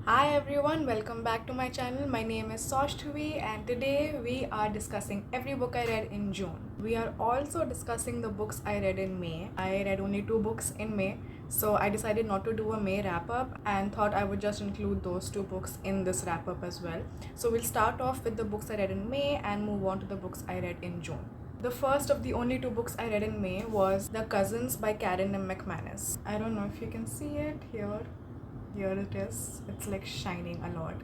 Hi everyone, welcome back to my channel. My name is Soshtvi and today we are discussing every book I read in June. We are also discussing the books I read in May. I read only 2 books in May, so I decided not to do a May wrap up and thought I would just include those 2 books in this wrap up as well. So we'll start off with the books I read in May and move on to the books I read in June. The first of the only 2 books I read in May was The Cousins by Karen M. McManus. I don't know if you can see it here. Here it is. It's like shining a lot.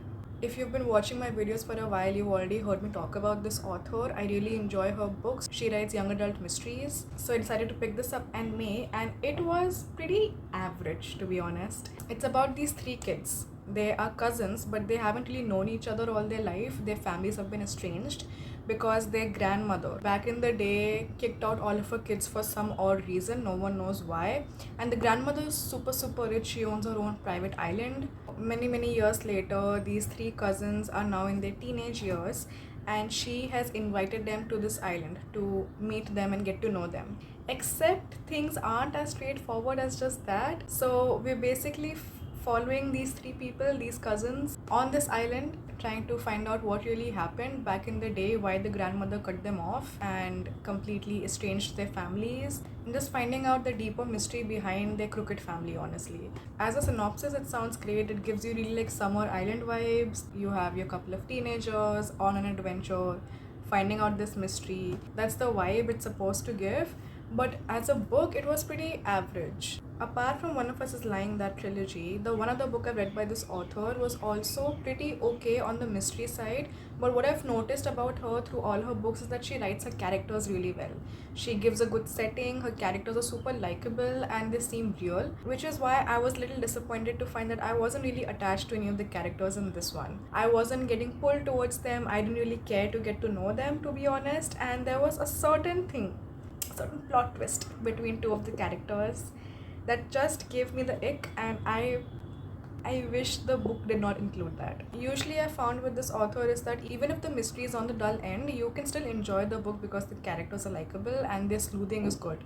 If you've been watching my videos for a while, you've already heard me talk about this author. I really enjoy her books. She writes young adult mysteries. So I decided to pick this up in May and it was pretty average, to be honest. It's about these 3 kids. They are cousins, but they haven't really known each other all their life. Their families have been estranged because their grandmother back in the day kicked out all of her kids for some odd reason. No one knows why. And the grandmother is super rich. She owns her own private island. Many years later, these 3 cousins are now in their teenage years and she has invited them to this island to meet them and get to know them. Except things aren't as straightforward as just that. So we're basically following these 3 people, these cousins, on this island, trying to find out what really happened back in the day, why the grandmother cut them off and completely estranged their families, and just finding out the deeper mystery behind their crooked family, honestly. As a synopsis, it sounds great. It gives you really like summer island vibes. You have your couple of teenagers on an adventure, finding out this mystery. That's the vibe it's supposed to give. But as a book, it was pretty average. Apart from One of Us is Lying, that trilogy, the one other book I read by this author was also pretty okay on the mystery side. But what I've noticed about her through all her books is that she writes her characters really well. She gives a good setting, her characters are super likable and they seem real, which is why I was a little disappointed to find that I wasn't really attached to any of the characters in this one. I wasn't getting pulled towards them, I didn't really care to get to know them, to be honest, and there was a certain plot twist between 2 of the characters that just gave me the ick, and I wish the book did not include that. Usually I found with this author is that even if the mystery is on the dull end, you can still enjoy the book because the characters are likable and their sleuthing is good.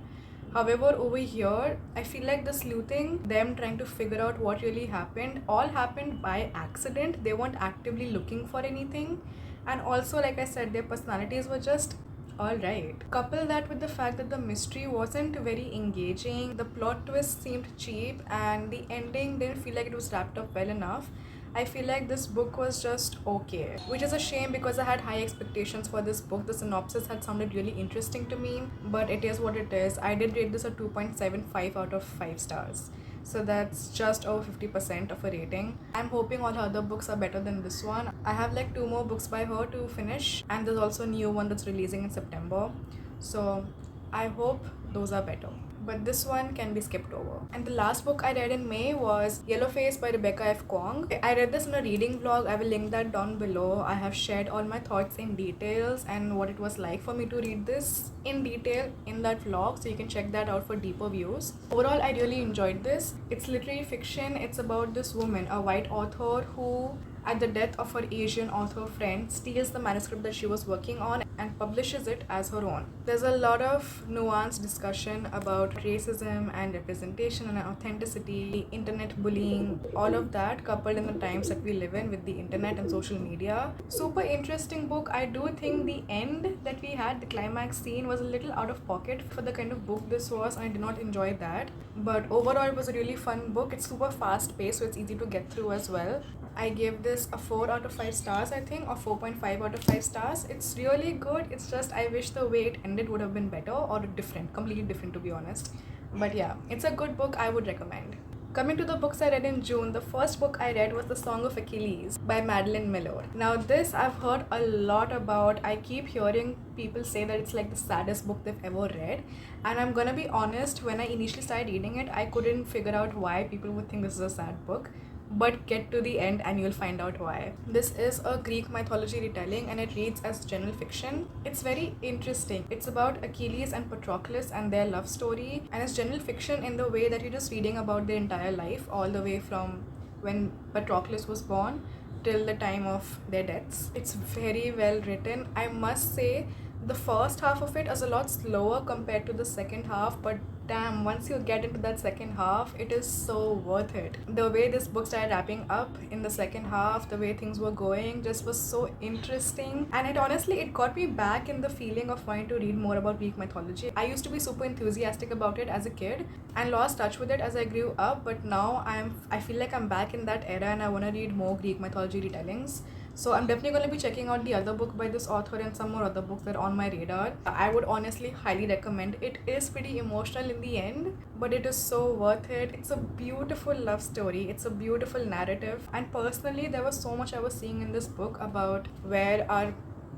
However, over here, I feel like the sleuthing, them trying to figure out what really happened, all happened by accident. They weren't actively looking for anything. And also, like I said, their personalities were just alright. Couple that with the fact that the mystery wasn't very engaging, the plot twist seemed cheap, and the ending didn't feel like it was wrapped up well enough. I feel like this book was just okay, which is a shame because I had high expectations for this book. The synopsis had sounded really interesting to me, but it is what it is. I did rate this a 2.75 out of 5 stars. So that's just over 50% of a rating. I'm hoping all her other books are better than this one. I have like 2 more books by her to finish, and there's also a new one that's releasing in September. So I hope those are better. But this one can be skipped over. And the last book I read in May was Yellowface by Rebecca F. Kong. I read this in a reading vlog. I will link that down below. I have shared all my thoughts in details and what it was like for me to read this in detail in that vlog, so you can check that out for deeper views. Overall, I really enjoyed this. It's literary fiction. It's about this woman, a white author who, at the death of her Asian author friend, steals the manuscript that she was working on and publishes it as her own. There's a lot of nuanced discussion about racism and representation and authenticity, internet bullying, all of that coupled in the times that we live in with the internet and social media. Super interesting book. I do think the end that we had, the climax scene, was a little out of pocket for the kind of book this was, and I did not enjoy that. But overall, it was a really fun book. It's super fast paced, so it's easy to get through as well. I gave this a 4 out of 5 stars, I think, or 4.5 out of 5 stars. It's really good. It's just I wish the way it ended would have been better or different, completely different, to be honest. But yeah, it's a good book. I would recommend. Coming to the books I read in June, the first book I read was The Song of Achilles by Madeline Miller. Now this I've heard a lot about. I keep hearing people say that it's like the saddest book they've ever read. And I'm gonna be honest, when I initially started reading it, I couldn't figure out why people would think this is a sad book. But get to the end and you'll find out why. This is a Greek mythology retelling and it reads as general fiction. It's very interesting. It's about Achilles and Patroclus and their love story, and it's general fiction in the way that you're just reading about their entire life, all the way from when Patroclus was born till the time of their deaths. It's very well written. I must say the first half of it is a lot slower compared to the second half, but damn, once you get into that second half, it is so worth it. The way this book started wrapping up in the second half, the way things were going just was so interesting, and it got me back in the feeling of wanting to read more about Greek mythology. I used to be super enthusiastic about it as a kid and lost touch with it as I grew up, but now I feel like I'm back in that era and I want to read more Greek mythology retellings. So I'm definitely going to be checking out the other book by this author and some more other books that are on my radar. I would honestly highly recommend. It is pretty emotional in the end, but it is so worth it. It's a beautiful love story. It's a beautiful narrative. And personally, there was so much I was seeing in this book about where our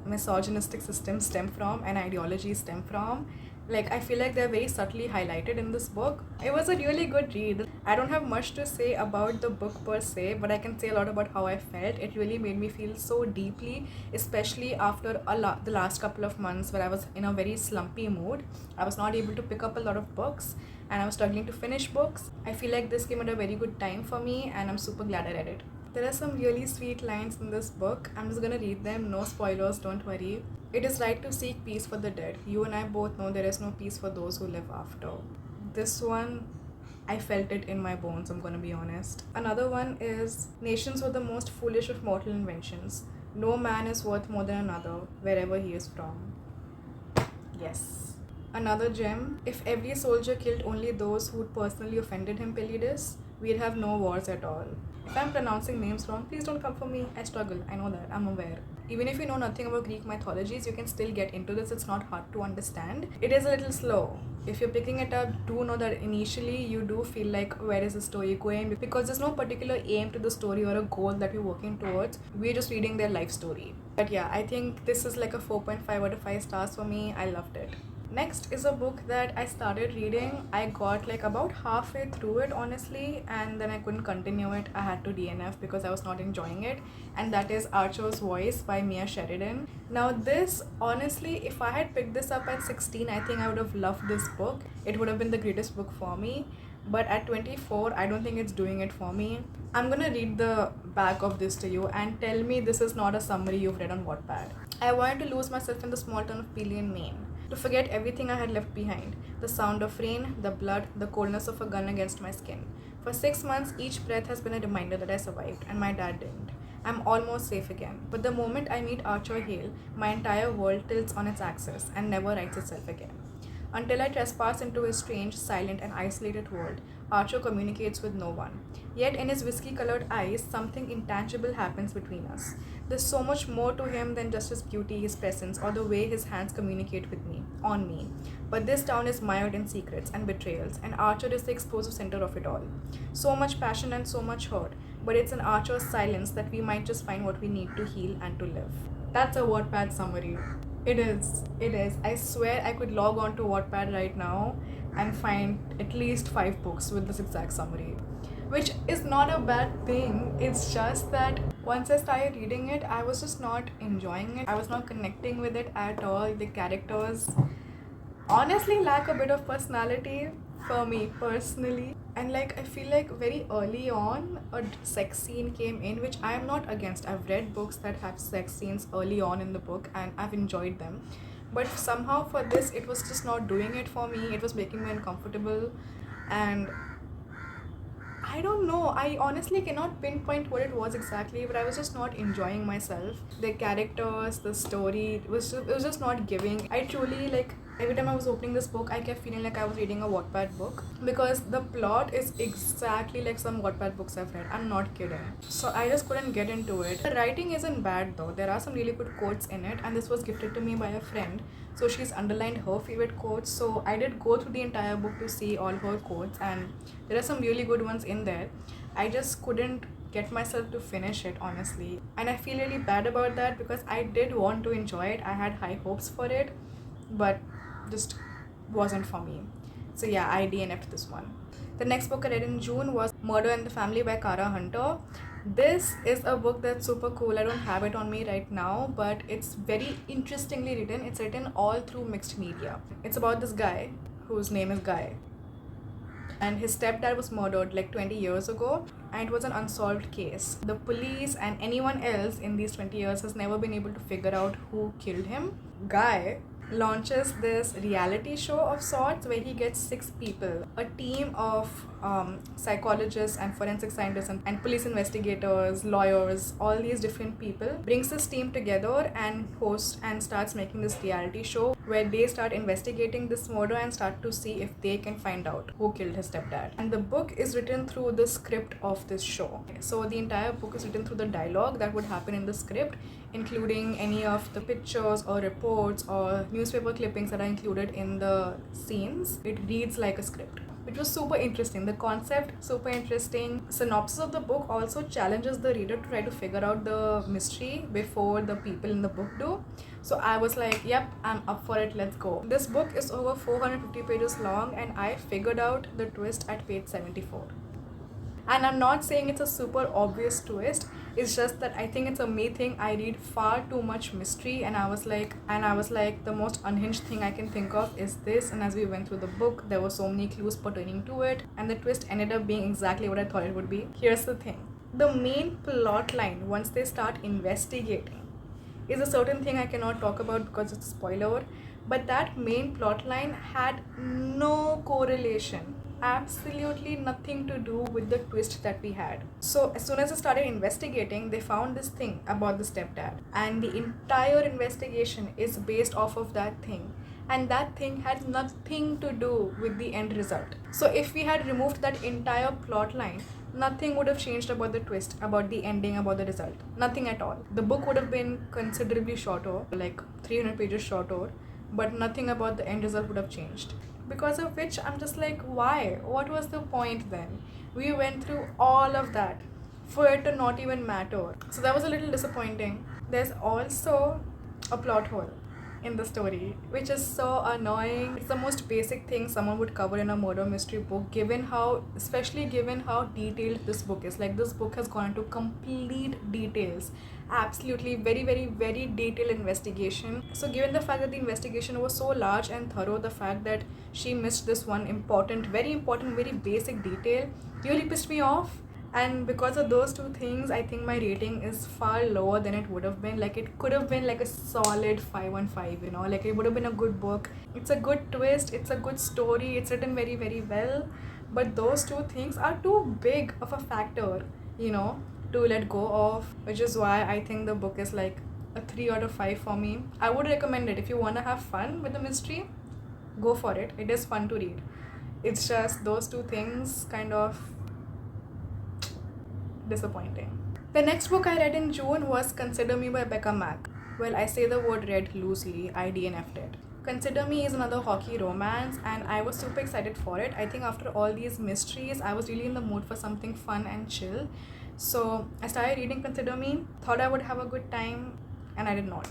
misogynistic systems stem from and ideologies stem from. Like, I feel like they're very subtly highlighted in this book. It was a really good read. I don't have much to say about the book per se, but I can say a lot about how I felt. It really made me feel so deeply, especially after the last couple of months where I was in a very slumpy mood. I was not able to pick up a lot of books and I was struggling to finish books. I feel like this came at a very good time for me and I'm super glad I read it. There are some really sweet lines in this book. I'm just gonna read them, no spoilers, don't worry. It is right to seek peace for the dead. You and I both know there is no peace for those who live after. This one, I felt it in my bones, I'm gonna be honest. Another one is, nations were the most foolish of mortal inventions. No man is worth more than another, wherever he is from. Yes. Another gem, if every soldier killed only those who'd personally offended him, Pelides, we'd have no wars at all. If I'm pronouncing names wrong, please don't come for me. I struggle. I know that. I'm aware. Even if you know nothing about Greek mythologies, you can still get into this. It's not hard to understand. It is a little slow. If you're picking it up, do know that initially you do feel like, where is the story going? Because there's no particular aim to the story or a goal that we're working towards. We're just reading their life story. But yeah, I think this is like a 4.5 out of 5 stars for me. I loved it. Next is a book that I started reading. I got like about halfway through it, honestly, and then I couldn't continue it. I had to DNF because I was not enjoying it, and that is Archer's Voice by Mia Sheridan. Now this, honestly, if I had picked this up at 16, I think I would have loved this book. It would have been the greatest book for me, but at 24, I don't think it's doing it for me. I'm gonna read the back of this to you and tell me this is not a summary you've read on Wattpad. I wanted to lose myself in the small town of Peely in Maine, to forget everything I had left behind, the sound of rain, the blood, the coldness of a gun against my skin. For 6 months, each breath has been a reminder that I survived, and my dad didn't. I'm almost safe again, but the moment I meet Archer Hale, my entire world tilts on its axis and never rights itself again. Until I trespass into his strange, silent, and isolated world, Archer communicates with no one. Yet in his whiskey-colored eyes, something intangible happens between us. There's so much more to him than just his beauty, his presence, or the way his hands communicate with me, on me. But this town is mired in secrets and betrayals, and Archer is the explosive center of it all. So much passion and so much hurt, but it's in Archer's silence that we might just find what we need to heal and to live. That's a Wattpad summary. It is. I swear I could log on to Wattpad right now and find at least 5 books with this exact summary. Which is not a bad thing. It's just that once I started reading it, I was just not enjoying it. I was not connecting with it at all. The characters honestly lack a bit of personality for me personally. And like, I feel like very early on, a sex scene came in, which I am not against. I've read books that have sex scenes early on in the book and I've enjoyed them. But somehow for this, it was just not doing it for me. It was making me uncomfortable, and I don't know. I honestly cannot pinpoint what it was exactly, but I was just not enjoying myself. The characters, the story, it was just not giving. I truly, like, every time I was opening this book, I kept feeling like I was reading a Wattpad book, because the plot is exactly like some Wattpad books I've read. I'm not kidding. So I just couldn't get into it. The writing isn't bad though. There are some really good quotes in it, and this was gifted to me by a friend. So she's underlined her favorite quotes. So I did go through the entire book to see all her quotes, and there are some really good ones in there. I just couldn't get myself to finish it, honestly. And I feel really bad about that, because I did want to enjoy it. I had high hopes for it, but just wasn't for me. So yeah, I DNF'd this one. The next book I read in June was Murder in the Family by Kara Hunter. This is a book that's super cool. I don't have it on me right now, but it's very interestingly written. It's written all through mixed media. It's about this guy whose name is Guy, and his stepdad was murdered like 20 years ago, and it was an unsolved case. The police and anyone else in these 20 years has never been able to figure out who killed him. Guy launches this reality show of sorts where he gets 6 people, a team of psychologists and forensic scientists and police investigators, lawyers, all these different people, brings this team together and hosts and starts making this reality show where they start investigating this murder and start to see if they can find out who killed his stepdad. And the book is written through the script of this show. So the entire book is written through the dialogue that would happen in the script, including any of the pictures or reports or newspaper clippings that are included in the scenes. It reads like a script, which was super interesting. The concept, super interesting. Synopsis of the book also challenges the reader to try to figure out the mystery before the people in the book do. So I was like, yep, I'm up for it, let's go. This book is over 450 pages long and I figured out the twist at page 74. And I'm not saying it's a super obvious twist. It's just that I think it's a me thing. I read far too much mystery, and I was like, the most unhinged thing I can think of is this. And as we went through the book, there were so many clues pertaining to it, and the twist ended up being exactly what I thought it would be. Here's the thing: the main plot line, once they start investigating, is a certain thing I cannot talk about because it's a spoiler. But that main plot line had no correlation, absolutely nothing to do with the twist that we had. So as soon as I started investigating, they found this thing about the stepdad, and the entire investigation is based off of that thing, and that thing has nothing to do with the end result. So if we had removed that entire plot line, nothing would have changed about the twist, about the ending, about the result. Nothing at all. The book would have been considerably shorter, like 300 pages shorter, but nothing about the end result would have changed. Because of which I'm just like, why? What was the point then? We went through all of that for it to not even matter. So that was a little disappointing. There's also a plot hole in the story, which is so annoying. It's the most basic thing someone would cover in a murder mystery book, especially given how detailed this book is. Like, this book has gone into complete details, absolutely very, very, very detailed investigation. So given the fact that the investigation was so large and thorough, the fact that she missed this one important, very basic detail really pissed me off. And because of those two things, I think my rating is far lower than it would have been. Like, it could have been like a solid 5 on 5, you know, like it would have been a good book. It's a good twist, it's a good story, it's written very, very well, but those two things are too big of a factor, you know, to let go of, which is why I think the book is like a 3 out of 5 for me. I would recommend it if you want to have fun with the mystery. Go for it. It is fun to read. It's just those two things kind of disappointing. The next book I read in June was Consider Me by Becca Mack. Well, I say the word read loosely. I DNF'd it. Consider Me is another hockey romance, and I was super excited for it. I think after all these mysteries, I was really in the mood for something fun and chill. So I started reading Consider Me, thought I would have a good time, and I did not.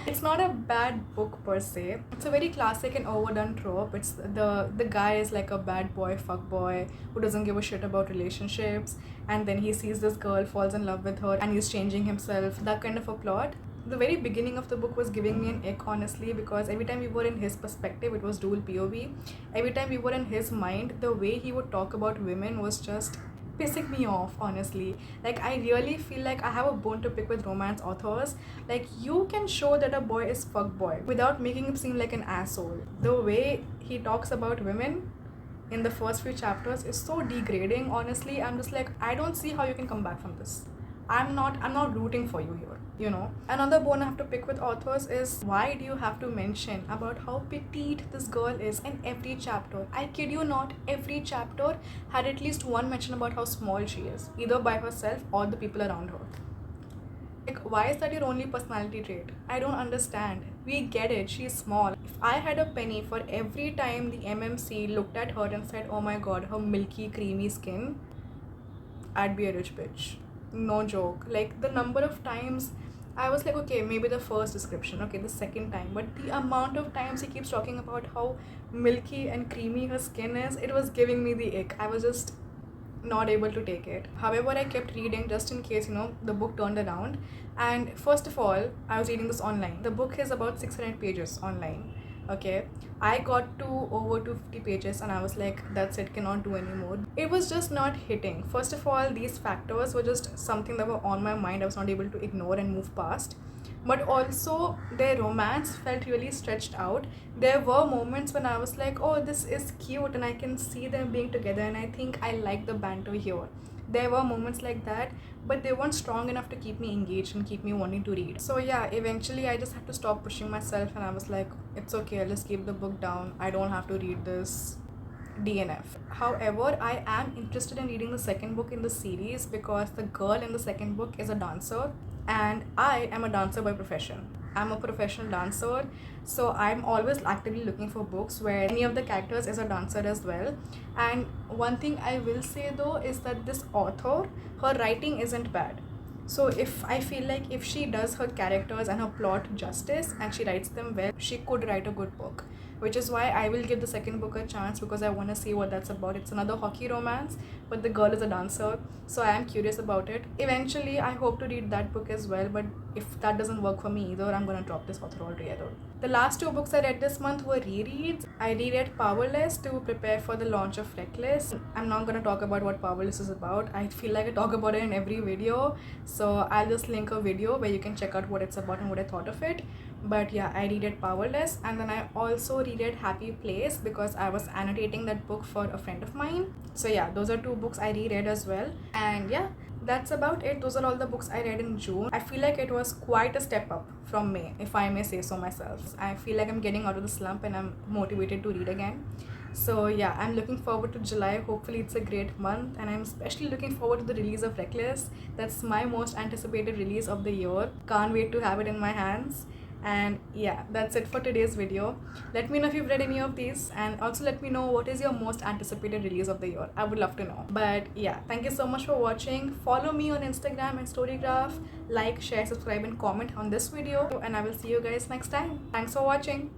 It's not a bad book per se. It's a very classic and overdone trope. It's the guy is like a bad boy, fuck boy, who doesn't give a shit about relationships, and then he sees this girl, falls in love with her, and he's changing himself. That kind of a plot. The very beginning of the book was giving me an ick, honestly, because every time we were in his perspective, it was dual POV. Every time we were in his mind, the way he would talk about women was just pissing me off, honestly. Like, I really feel like I have a bone to pick with romance authors. Like, you can show that a boy is fuckboy without making him seem like an asshole. The way he talks about women in the first few chapters is so degrading, honestly. I'm just like, I don't see how you can come back from this. I'm not rooting for you here, you know. Another bone I have to pick with authors is, why do you have to mention about how petite this girl is in every chapter? I kid you not, every chapter had at least one mention about how small she is, either by herself or the people around her. Like, why is that your only personality trait? I don't understand. We get it, she's small. If I had a penny for every time the MMC looked at her and said, oh my god, her milky, creamy skin, I'd be a rich bitch. No joke. Like, the number of times I was like, okay, maybe the first description, okay, the second time, but the amount of times he keeps talking about how milky and creamy her skin is, it was giving me the ick. I was just not able to take it. However, I kept reading just in case, you know, the book turned around. And first of all, I was reading this online. The book is about 600 pages online. Okay, I got to over 250 pages and I was like, that's it, cannot do anymore. It was just not hitting. First of all, these factors were just something that were on my mind. I was not able to ignore and move past. but also their romance felt really stretched out. There were moments when I was like, oh, this is cute and I can see them being together, and I think I like the banter here. There were moments like that, but they weren't strong enough to keep me engaged and keep me wanting to read. So yeah, eventually I just had to stop pushing myself, and I was like, it's okay, I'll just keep the book down. I don't have to read this DNF. However, I am interested in reading the second book in the series because the girl in the second book is a dancer, and I am a dancer by profession. I'm a professional dancer, so I'm always actively looking for books where any of the characters is a dancer as well. And one thing I will say though is that this author, her writing isn't bad. So if I feel like if she does her characters and her plot justice and she writes them well, she could write a good book, which is why I will give the second book a chance, because I want to see what that's about. It's another hockey romance, but the girl is a dancer, so I am curious about it. Eventually, I hope to read that book as well, but if that doesn't work for me either, I'm gonna drop this author altogether. The last two books I read this month were rereads. I reread Powerless to prepare for the launch of Reckless. I'm not gonna talk about what Powerless is about. I feel like I talk about it in every video, so I'll just link a video where you can check out what it's about and what I thought of it. But yeah, I reread Powerless, and then I also reread Happy Place because I was annotating that book for a friend of mine. So yeah, those are two books I reread as well. And yeah, that's about it. Those are all the books I read in June. I feel like it was quite a step up from May, if I may say so myself. I feel like I'm getting out of the slump and I'm motivated to read again. So yeah, I'm looking forward to July. Hopefully it's a great month, and I'm especially looking forward to the release of Reckless. That's my most anticipated release of the year. Can't wait to have it in my hands. And yeah, that's it for today's video. Let me know if you've read any of these, and also let me know what is your most anticipated release of the year. I would love to know. But yeah, thank you so much for watching. Follow me on Instagram and Storygraph. Like, share, subscribe and comment on this video, and I will see you guys next time. Thanks for watching.